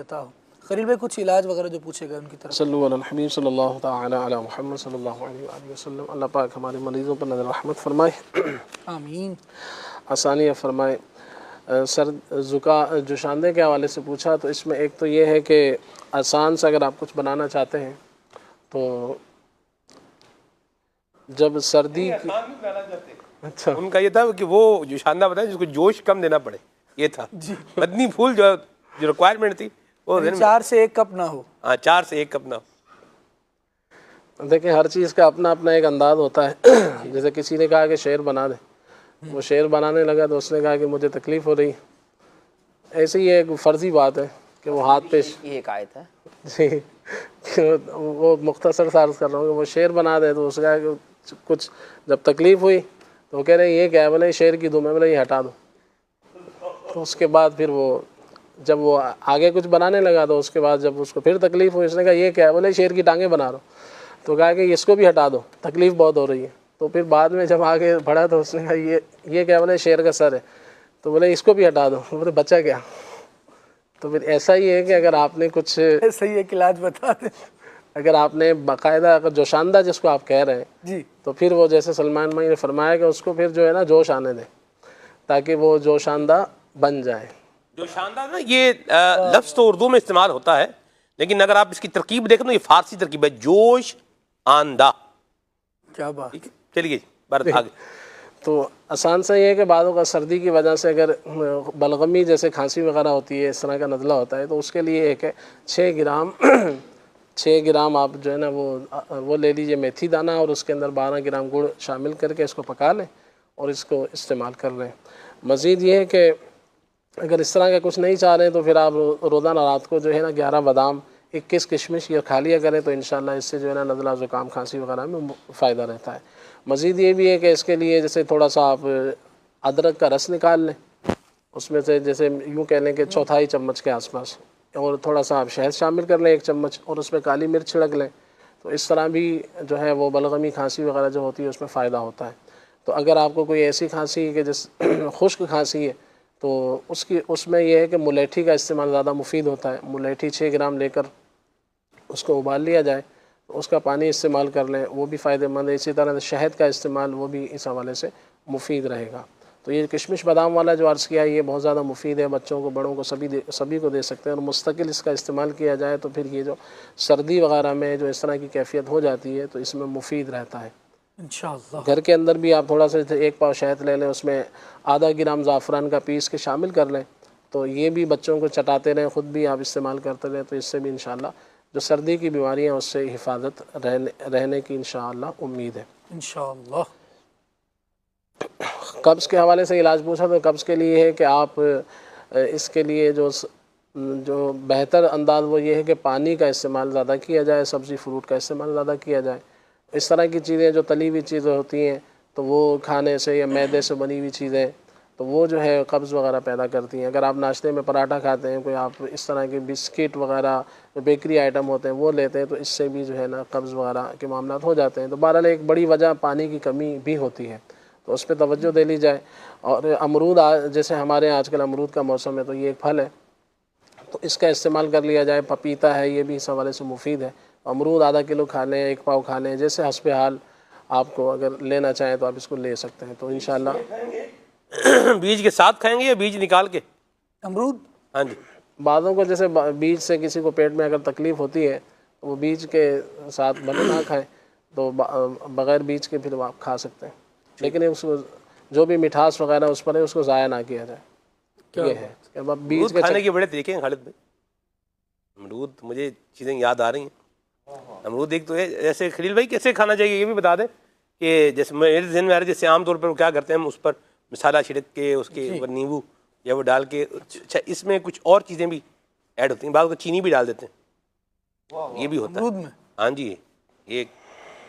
अता हो। खलील भाई कुछ इलाज वगैरह जो पूछे गए उनकी तरफ। सल्लल्लाहु अलैहि हबीब सल्लल्लाहु तआला अला मुहम्मद सल्लल्लाहु अलैहि वसल्लम। अल्लाह पाक हमारे मरीज़ों पर नज़र रहमत फरमाए, आमीन, आसानियाँ फरमाए। सर जुशांदे के हवाले से पूछा तो इसमें एक तो ये है कि आसान से अगर आप कुछ बनाना चाहते हैं तो जब सर्दी की अच्छा उनका ये था कि वो जुशांदा बताया जिसको जोश कम देना पड़े, ये था जी। बदनी फूल जो रिक्वायरमेंट थी वो 4 से 1 कप ना हो। हाँ 4 से 1 कप ना हो। देखिए हर चीज़ का अपना अपना एक अंदाज होता है। जैसे किसी ने कहा कि शेर बना दे, वो शेर बनाने लगा तो उसने कहा कि मुझे तकलीफ़ हो रही। ऐसे ही एक फ़र्ज़ी बात है कि वो हाथ पे ये एक आयत है जी वो मुख्तसर सा अर्ज़ कर रहा हूँ कि वो शेर बना दे तो उसका कुछ जब तकलीफ़ हुई तो वो कह रहे हैं ये क्या है, बोले शेर की दुम है, बोले ये हटा दो। तो उसके बाद फिर वो जब वो आगे कुछ बनाने लगा तो उसके बाद जब उसको फिर तकलीफ़ हुई उसने कहा ये क्या है, बोले शेर की टांगें बना रहा हूँ। तो कहा कि इसको भी हटा दो, तकलीफ़ बहुत हो रही है। तो फिर बाद में जब आगे बढ़ा तो उसने कहा ये क्या, बोले शेर का सर है। तो बोले इसको भी हटा दो, बोले बचा क्या। तो फिर ऐसा ही है कि अगर आपने कुछ सही एक इलाज बता दें। अगर आपने बाकायदा अगर जोशांदा जिसको आप कह रहे हैं जी, तो फिर वो जैसे सलमान भाई ने फरमाया कि उसको फिर जो है ना जोश आने दें ताकि वो जोशांदा बन जाए। जोशांदा ना ये लफ्ज़ तो उर्दू में इस्तेमाल होता है, लेकिन अगर आप इसकी तरकीब देखें तो ये फारसी तरकीब है, जोश आंदा। क्या बात। ठीक है, चलिए बात आगे। तो आसान सा ये है कि बादों का सर्दी की वजह से अगर बलगमी जैसे खांसी वगैरह होती है, इस तरह का नज़ला होता है तो उसके लिए एक है 6 ग्राम 6 ग्राम आप जो है ना वो ले लीजिए मेथी दाना और उसके अंदर 12 ग्राम गुड़ शामिल करके इसको पका लें और इसको इस्तेमाल कर लें। मज़ीद ये है कि अगर इस तरह का कुछ नहीं चाह रहे तो फिर आप रोज़ाना रात को जो है ना 11 बादाम 21 किशमिश ये खा लिया करें तो इंशाल्लाह इससे जो है ना नज़ला ज़ुकाम खांसी वगैरह में फ़ायदा रहता है। मज़ीद ये भी है कि इसके लिए जैसे थोड़ा सा आप अदरक का रस निकाल लें, उसमें से जैसे यूँ कह लें कि 1/4 चम्मच के आसपास, और थोड़ा सा आप शहद शामिल कर लें 1 चम्मच और उसमें काली मिर्च छिड़क लें। तो इस तरह भी जो है वो बलगमी खांसी वगैरह जो होती है उसमें फ़ायदा होता है। तो अगर आपको कोई ऐसी खांसी है कि जिस खुश्क खांसी है तो उसमें यह है कि मुलेठी का इस्तेमाल ज़्यादा मुफीद होता है। मुलेठी 6 ग्राम लेकर उसको उबाल लिया जाए तो उसका पानी इस्तेमाल कर लें, वो भी फ़ायदेमंद है। इसी तरह शहद का इस्तेमाल वो भी इस हवाले से मुफीद रहेगा। तो ये किशमिश बादाम वाला जो अर्ज़ किया है ये बहुत ज़्यादा मुफीद है, बच्चों को बड़ों को सभी को दे सकते हैं और मुस्तकिल इसका इस्तेमाल किया जाए तो फिर ये जो सर्दी वगैरह में जो इस तरह की कैफियत हो जाती है तो इसमें मुफीद रहता है इंशाअल्लाह। घर के अंदर भी आप थोड़ा सा 1 पाव शहद ले लें, उसमें आधा ग्राम ज़ाफ़रान का पीस के शामिल कर लें तो ये भी बच्चों को चटाते रहें, ख़ुद भी आप इस्तेमाल करते रहें तो इससे भी इंशाअल्लाह जो सर्दी की बीमारियाँ उससे हिफाजत रहने की इंशाअल्लाह उम्मीद है इंशाअल्लाह। कब्ज़ के हवाले से इलाज पूछा तो कब्ज़ के लिए है कि आप इसके लिए जो बेहतर अंदाज़ वो ये है कि पानी का इस्तेमाल ज़्यादा किया जाए, सब्ज़ी फ्रूट का इस्तेमाल ज़्यादा किया जाए। इस तरह की चीज़ें जो तली हुई चीज़ें होती हैं तो वो खाने से या मैदे से बनी हुई चीज़ें तो वो जो है कब्ज़ वगैरह पैदा करती हैं। अगर आप नाश्ते में पराठा खाते हैं, कोई आप इस तरह के बिस्किट वगैरह जो बेकरी आइटम होते हैं वो लेते हैं तो इससे भी जो है ना कब्ज़ वगैरह के मामला हो जाते हैं। तो बहरहाल एक बड़ी वजह पानी की कमी भी होती है तो उस पर तवज्जो दे ली जाए। और अमरूद जैसे हमारे यहाँ आजकल अमरूद का मौसम है तो ये एक फल है तो इसका इस्तेमाल कर लिया जाए। पपीता है ये भी इस हवाले से मुफीद है। अमरूद आधा किलो खा लें, 1 पाव खा लें, जैसे हस्बे हाल आपको अगर लेना चाहें तो आप इसको ले सकते हैं। तो इंशाल्लाह बीज के साथ खाएंगे या बीज निकाल के अमरूद? हाँ जी, बाज़ों को जैसे बीज से किसी को पेट में अगर तकलीफ़ होती है तो वो बीज के साथ भले ना खाएं तो बग़ैर बीज के फिर आप खा सकते हैं, लेकिन उसको जो भी मिठास वगैरह उस पर है उसको ज़ाया ना किया जाए। ये है अब बीज के खाने के बड़े तरीके हैं खालिद भाई। अमरूद मुझे चीज़ें याद आ रही हैं। अमरूद एक तो है, जैसे खलील भाई कैसे खाना चाहिए ये भी बता दें कि जैसे मेरे ज़हन में आ रहा है जैसे आमतौर पर वो क्या करते हैं हम उस पर मसाला छिड़क के उसके ऊपर नींबू या वो डाल के, अच्छा इसमें कुछ और चीज़ें भी ऐड होती हैं, बाद को चीनी भी डाल देते हैं, ये भी होता है में। हाँ जी, ये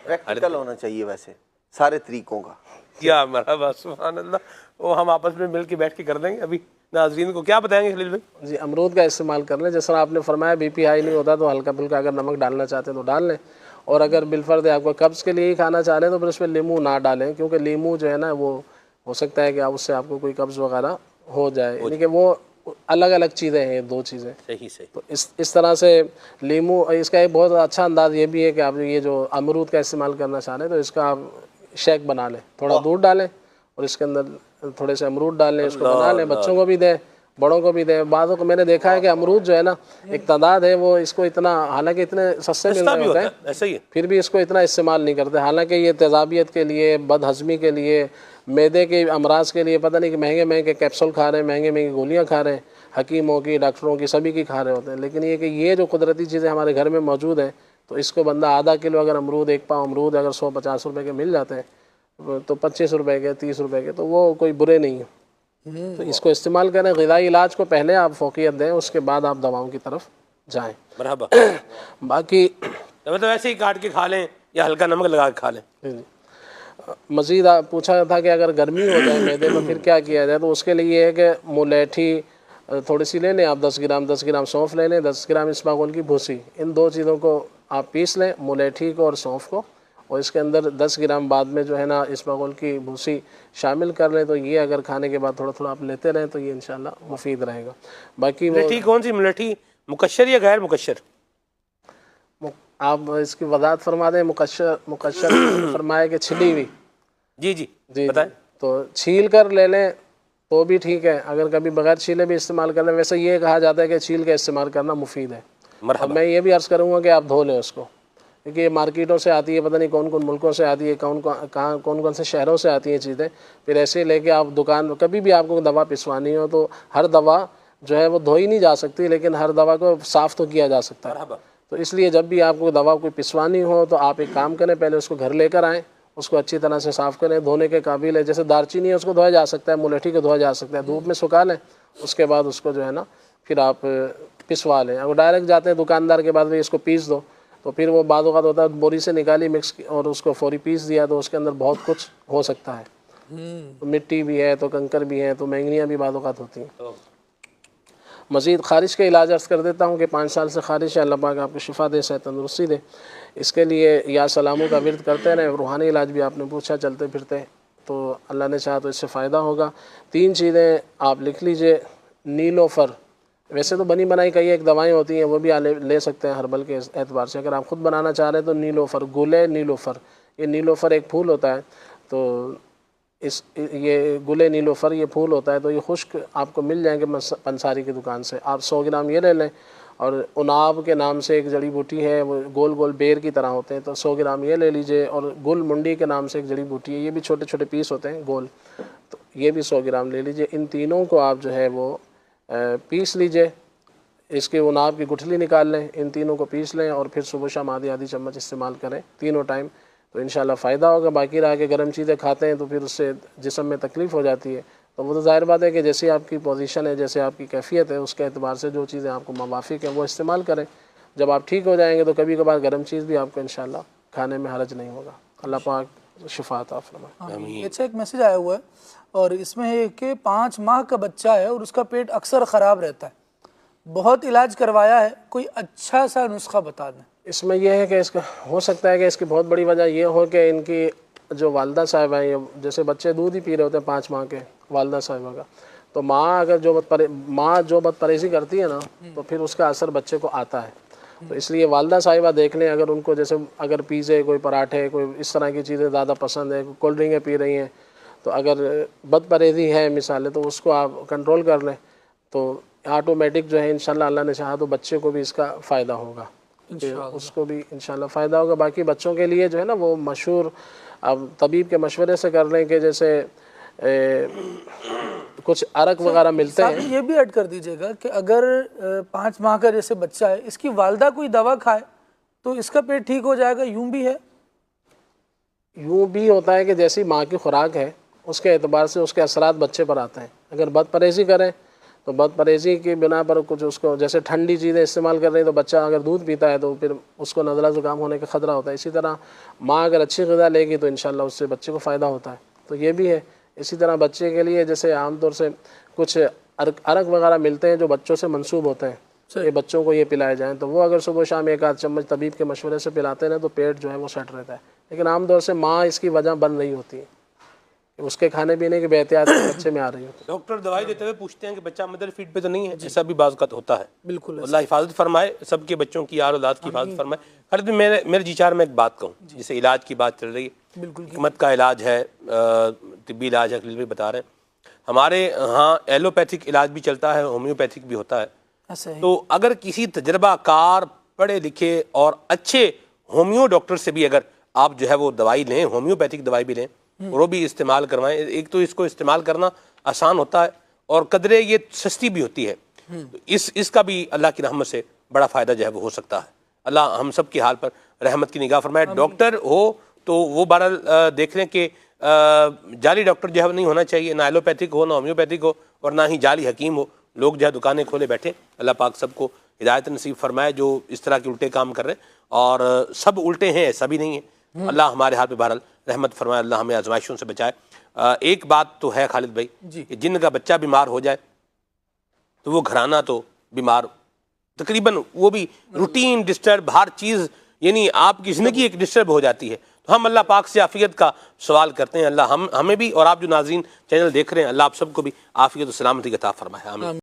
प्रैक्टिकल होना चाहिए वैसे सारे तरीकों का। क्या मरहबा सुभान अल्लाह, वो हम आपस में मिल के बैठ के कर देंगे। अभी नाज़रीन को क्या बताएंगे खलील भाई? जी अमरूद का इस्तेमाल कर लें। जैसा आपने फरमाया BP हाई नहीं होता तो हल्का फुल्का अगर नमक डालना चाहते हैं तो डाल लें, और अगर बिलफर्द आपको कब्ज़ के लिए ही खाना चाह रहे हैं तो फिर उसमें नींबू ना डालें, क्योंकि नींबू जो है ना वो हो सकता है कि आप उससे आपको कोई कब्ज़ वगैरह हो जाए, यानी कि वो अलग अलग चीज़ें हैं ये 2 चीज़ें। सही सही। तो इस तरह से नींबू, इसका एक बहुत अच्छा अंदाज ये भी है कि आप ये जो अमरूद का इस्तेमाल करना चाह रहे हैं तो इसका आप शेक बना लें, थोड़ा दूध डालें और इसके अंदर थोड़े से अमरूद डाल लें, इसको बना लें, बच्चों को भी दें, बड़ों को भी दें। बातों को मैंने देखा है कि अमरूद जो है ना, एक तादाद है वो इसको इतना, हालांकि इतने सस्ते मिल रहे होते हैं, ऐसा ही है, फिर भी इसको इतना इस्तेमाल नहीं करते। हालांकि ये तेज़ाबियत के लिए, बदहज़मी के लिए, मैदे के अमराज के लिए पता नहीं कि महंगे महंगे कैप्सूल खा रहे हैं, महंगे महंगी गोलियाँ खा रहे हैं, हकीमों की, डॉक्टरों की, सभी की खा रहे होते हैं। लेकिन ये कि ये जो कुदरती चीज़ें हमारे घर में मौजूद हैं, तो इसको बंदा आधा किलो अगर अमरूद, 1 पाव अमरूद अगर 150 रुपये के मिल जाते हैं तो 25 रुपये के, 30 रुपये के, तो वो कोई बुरे नहीं है। तो इसको इस्तेमाल करें। ग़िज़ाई इलाज को पहले आप फ़ोक़ियत दें, उसके बाद आप दवाओं की तरफ जाएँ। बराबर। बाकी मतलब ऐसे ही काट के खा लें या हल्का नमक लगा के खा लें। मज़ीद पूछा था कि अगर गर्मी हो जाए मैदे में फिर क्या किया जाए, तो उसके लिए ये है कि मुलेठी थोड़ी सी ले लें आप, 10 ग्राम सौंफ ले लें, 10 ग्राम इस्मागुल की भूसी, इन 2 चीज़ों को आप पीस लें, मुलेठी को और सौंफ को, और इसके अंदर 10 ग्राम बाद में जो है ना इस्मागुल की भूसी शामिल कर लें। तो ये अगर खाने के बाद थोड़ा थोड़ा आप लेते रहें तो ये इंशाल्लाह मुफीद रहेगा। बाकी मुलेठी कौन सी मुलेठी, मुकश्शर या गैर मुकश्शर? आप इसकी वज़ाहत फरमा दें। मुकश्शर फरमाए कि छिली हुई। जी जी जी बताएं। तो छील कर ले लें तो भी ठीक है, अगर कभी बगैर छीले भी इस्तेमाल कर लें। वैसे ये कहा जाता है कि छील के इस्तेमाल करना मुफीद है। और मैं ये भी अर्ज़ करूँगा कि आप धो लें उसको, क्योंकि ये मार्केटों से आती है, पता नहीं कौन कौन मुल्कों से आती है, कौन कौन से शहरों से आती हैं चीज़ें। फिर ऐसे लेके आप दुकान, कभी भी आपको दवा पिसवानी हो तो हर दवा जो है वो धोई नहीं जा सकती, लेकिन हर दवा को साफ़ तो किया जा सकता है। तो इसलिए जब भी आपको दवा कोई पिसवानी हो तो आप एक काम करें, पहले उसको घर लेकर आएँ, उसको अच्छी तरह से साफ़ करें, धोने के काबिल है। जैसे दालचीनी है उसको धोया जा सकता है, मुलेठी को धोया जा सकता है, धूप में सुखा लें, उसके बाद उसको जो है ना फिर आप पिसवा लें। अगर डायरेक्ट जाते हैं दुकानदार के बाद भाई इसको पीस दो, तो फिर वो बाद वक़्त होता है बोरी से निकाली मिक्स और उसको फौरी पीस दिया, तो उसके अंदर बहुत कुछ हो सकता है। तो मिट्टी भी है, तो कंकर भी है, तो मैंगनियाँ भी बाद वक़्त होती हैं। मज़ीद ख़ारिश का इलाज अर्ज़ कर देता हूँ कि 5 साल से ख़ारिश है, अल्लाह पाक आपको शिफ़ा दे, सेहत तंदुरुस्ती दे। इसके लिए या सलामों का विर्द करते रहें। रूहानी इलाज भी आपने पूछा, चलते फिरते तो अल्लाह ने चाहा तो इससे फ़ायदा होगा। 3 चीज़ें आप लिख लीजिए। नीलोफ़र, वैसे तो बनी बनाई कई एक दवाएं होती हैं, वो भी ले सकते हैं हर्बल के एतबार से। अगर आप ख़ुद बनाना चाह रहे हैं तो नीलोफ़र, गुले नीलोफ़र, ये नीलोफ़र एक फूल होता है, तो ये गुले नीलोफ़र ये फूल होता है, तो ये खुश्क आपको मिल जाएंगे पंसारी की दुकान से। आप 100 ग्राम ये ले लें। और उनाब के नाम से एक जड़ी बूटी है, वो गोल गोल बेर की तरह होते हैं, तो 100 ग्राम ये ले लीजिए। और गुल मुंडी के नाम से एक जड़ी बूटी है, ये भी छोटे छोटे पीस होते हैं गोल, तो ये भी 100 ग्राम ले लीजिए। इन तीनों को आप जो है वो पीस लीजिए, इसके उनाब की गुठली निकाल लें, इन तीनों को पीस लें और फिर सुबह शाम आधी चम्मच इस्तेमाल करें तीनों टाइम, तो इंशाल्लाह फ़ायदा होगा। बाकी रहा के गर्म चीज़ें खाते हैं तो फिर उससे जिस्म में तकलीफ़ हो जाती है, तो वो तो ज़ाहिर बात है कि जैसी आपकी पोजीशन है, जैसे आपकी कैफियत है, उसके एतबार से जो चीज़ें आपको मुवाफ़िक है वो इस्तेमाल करें। जब आप ठीक हो जाएंगे तो कभी कभार गर्म चीज़ भी आपको इंशाल्लाह खाने में हरज नहीं होगा। अल्लाह पाक शिफ़ा अता फरमाए। अच्छा, एक मैसेज आया हुआ है और इसमें है कि 5 माह का बच्चा है और उसका पेट अक्सर ख़राब रहता है, बहुत इलाज करवाया है, कोई अच्छा सा नुस्खा बता दें। इसमें यह है कि इसका हो सकता है कि इसकी बहुत बड़ी वजह यह हो कि इनकी जो वालदा साहिबा हैं, जैसे बच्चे दूध ही पी रहे होते हैं 5 माह के, वालदा साहिबा का, तो माँ अगर जो बदपरहेज़ी करती है ना, तो फिर उसका असर बच्चे को आता है। तो इसलिए वालदा साहिबा देख लें, अगर उनको जैसे अगर पिज़्ज़े, कोई पराठे, कोई इस तरह की चीज़ें ज़्यादा पसंद है, कोल्ड ड्रिंकें पी रही हैं, तो अगर बदपरहेज़ी है मिसाल है, तो उसको आप कंट्रोल कर लें, तो ऑटोमेटिक जो है इंशाल्लाह अल्लाह ने चाहा तो बच्चे को भी इसका फ़ायदा होगा, उसको भी इंशाल्लाह फ़ायदा होगा। बाकी बच्चों के लिए जो है ना वो मशहूर अब तबीब के मशवरे से कर लें कि जैसे कुछ अरक वगैरह मिलते हैं। ये भी ऐड कर दीजिएगा कि अगर 5 माह का जैसे बच्चा है, इसकी वालदा कोई दवा खाए तो इसका पेट ठीक हो जाएगा, यूं भी है? यूं भी होता है कि जैसी माँ की खुराक है उसके एतबार से उसके असरात बच्चे पर आते हैं। अगर बदपरहेज़ी करें तो बदपरहेज़ी की बिना पर कुछ उसको जैसे ठंडी चीज़ें इस्तेमाल कर रही हैं, तो बच्चा अगर दूध पीता है तो फिर उसको नज़ला ज़ुकाम होने का ख़तरा होता है। इसी तरह माँ अगर अच्छी ग़िज़ा लेगी तो इंशाल्लाह उससे बच्चे को फ़ायदा होता है, तो ये भी है। इसी तरह बच्चे के लिए जैसे आमतौर से कुछ अरक वगैरह मिलते हैं जो बच्चों से मंसूब होते हैं, ये बच्चों को ये पिलाए जाएँ, तो वो अगर सुबह शाम 1 आध चम्मच तबीब के मशवरे से पिलाते हैं तो पेट जो है वो सेट रहता है। लेकिन आमतौर से माँ इसकी वजह बन रही होती है। उसके खाने पीने की बेहतियात बच्चे में आ रही है। डॉक्टर दवाई देते हुए पूछते हैं कि बच्चा मदर फीड पे तो नहीं है, ऐसा भी बाज़ वक़्त होता है। बिल्कुल अल्लाह हिफाजत फरमाए, सबके बच्चों की यार औलाद की हिफाजत फरमाए। खालिद भाई, मेरे जी चार में एक बात कहूँ, जैसे इलाज की बात चल रही है, बिल्कुल हिकमत का इलाज है, तिब्बी इलाज है, खालिद भाई बता रहे हैं। हमारे यहाँ एलोपैथिक इलाज भी चलता है, होम्योपैथिक भी होता है। ऐसा है। तो अगर किसी तजर्बाकार, पढ़े लिखे और अच्छे होम्यो डॉक्टर से भी अगर आप जो है वो दवाई लें, होम्योपैथिक दवाई भी लें, और वो भी इस्तेमाल करवाएं, एक तो इसको इस्तेमाल करना आसान होता है और कदरे ये सस्ती भी होती है। तो इसका भी अल्लाह की रहमत से बड़ा फ़ायदा जो है वो हो सकता है। अल्लाह हम सब के हाल पर रहमत की निगाह फरमाए। डॉक्टर हो तो वो बहरहाल देख लें कि जाली डॉक्टर जो है वो नहीं होना चाहिए, ना एलोपैथिक हो, ना होम्योपैथिक हो, और ना ही जाली हकीम हो। लोग जो है दुकानें खोले बैठे। अल्लाह पाक सबको हिदायत नसीब फरमाए जो इस तरह के उल्टे काम कर रहे हैं, और सब उल्टे हैं ऐसा भी नहीं है। अल्लाह हमारे हाथ पे बहरहाल रहमत फरमाए, अल्लाह हमें आजमाइशों से बचाए। एक बात तो है खालिद भाई कि जिनका बच्चा बीमार हो जाए तो वो घराना तो बीमार तकरीबन, वो भी रूटीन डिस्टर्ब, हर चीज़ यानी आपकी ज़िंदगी एक डिस्टर्ब हो जाती है। तो हम अल्लाह पाक से आफ़ियत का सवाल करते हैं। अल्लाह हमें भी और आप जो नाज़रीन चैनल देख रहे हैं, अल्लाह आप सबको भी आफ़ियत और सलामती का अता फरमाए। आमीन।